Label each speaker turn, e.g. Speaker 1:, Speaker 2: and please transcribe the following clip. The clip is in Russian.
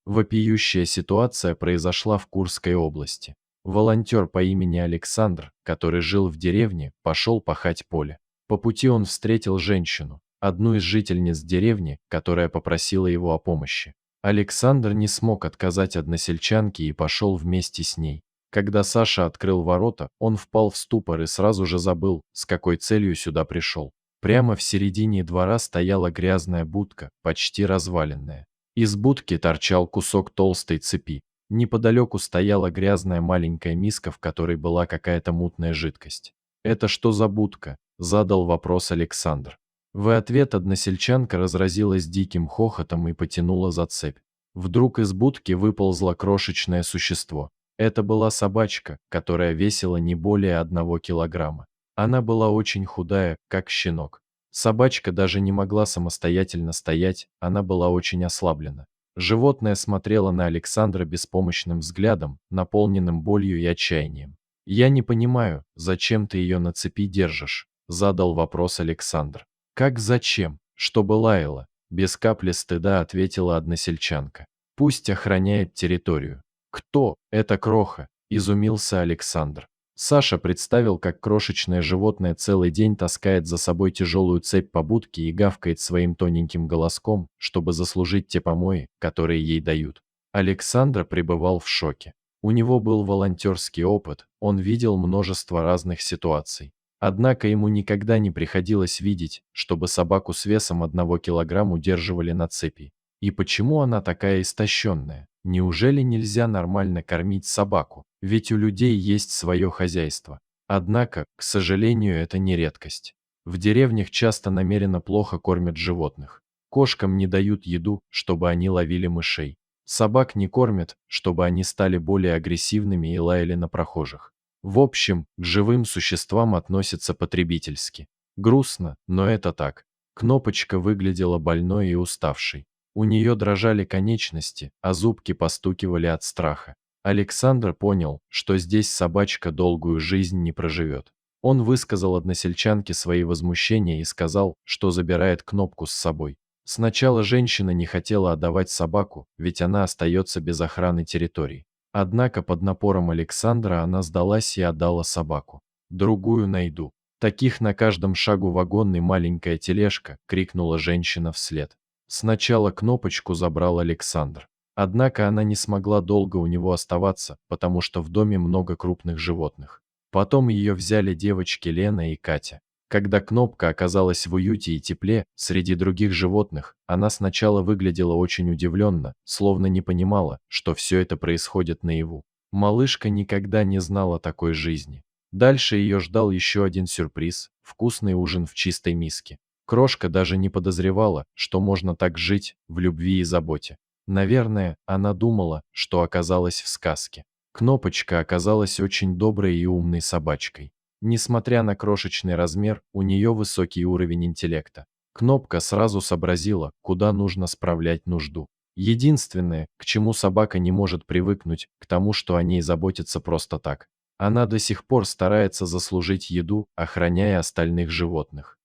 Speaker 1: Вопиющая ситуация произошла в Курской области. Волонтер по имени Александр, который жил в деревне, пошел пахать поле. По пути он встретил женщину, одну из жительниц деревни, которая попросила его о помощи. Александр не смог отказать односельчанке и пошел вместе с ней. Когда Саша открыл ворота, он впал в ступор и сразу же забыл, с какой целью сюда пришел. Прямо в середине двора стояла грязная будка, почти разваленная. Из будки торчал кусок толстой цепи. Неподалеку стояла грязная маленькая миска, в которой была какая-то мутная жидкость. «Это что за будка?» – задал вопрос Александр. В ответ односельчанка разразилась диким хохотом и потянула за цепь. Вдруг из будки выползло крошечное существо. Это была собачка, которая весила не более 1 килограмма. Она была очень худая, как щенок. Собачка даже не могла самостоятельно стоять, она была очень ослаблена. Животное смотрело на Александра беспомощным взглядом, наполненным болью и отчаянием. «Я не понимаю, зачем ты ее на цепи держишь?» – задал вопрос Александр. «Как зачем? Чтобы лаяла?» – без капли стыда ответила односельчанка. «Пусть охраняет территорию». «Кто? Это Кроха?» – изумился Александр. Саша представил, как крошечное животное целый день таскает за собой тяжелую цепь по будке и гавкает своим тоненьким голоском, чтобы заслужить те помои, которые ей дают. Александр пребывал в шоке. У него был волонтерский опыт, он видел множество разных ситуаций. Однако ему никогда не приходилось видеть, чтобы собаку с весом 1 килограмма удерживали на цепи. И почему она такая истощенная? Неужели нельзя нормально кормить собаку? Ведь у людей есть свое хозяйство. Однако, к сожалению, это не редкость. В деревнях часто намеренно плохо кормят животных. Кошкам не дают еду, чтобы они ловили мышей. Собак не кормят, чтобы они стали более агрессивными и лаяли на прохожих. В общем, к живым существам относятся потребительски. Грустно, но это так. Кнопочка выглядела больной и уставшей. У нее дрожали конечности, а зубки постукивали от страха. Александр понял, что здесь собачка долгую жизнь не проживет. Он высказал односельчанке свои возмущения и сказал, что забирает Кнопку с собой. Сначала женщина не хотела отдавать собаку, ведь она остается без охраны территории. Однако под напором Александра она сдалась и отдала собаку. «Другую найду. Таких на каждом шагу вагон и маленькая тележка», — крикнула женщина вслед. Сначала Кнопочку забрал Александр. Однако она не смогла долго у него оставаться, потому что в доме много крупных животных. Потом ее взяли девочки Лена и Катя. Когда Кнопка оказалась в уюте и тепле, среди других животных, она сначала выглядела очень удивленно, словно не понимала, что все это происходит наяву. Малышка никогда не знала такой жизни. Дальше ее ждал еще один сюрприз – вкусный ужин в чистой миске. Крошка даже не подозревала, что можно так жить, в любви и заботе. Наверное, она думала, что оказалась в сказке. Кнопочка оказалась очень доброй и умной собачкой. Несмотря на крошечный размер, у нее высокий уровень интеллекта. Кнопка сразу сообразила, куда нужно справлять нужду. Единственное, к чему собака не может привыкнуть, к тому, что о ней заботятся просто так. Она до сих пор старается заслужить еду, охраняя остальных животных.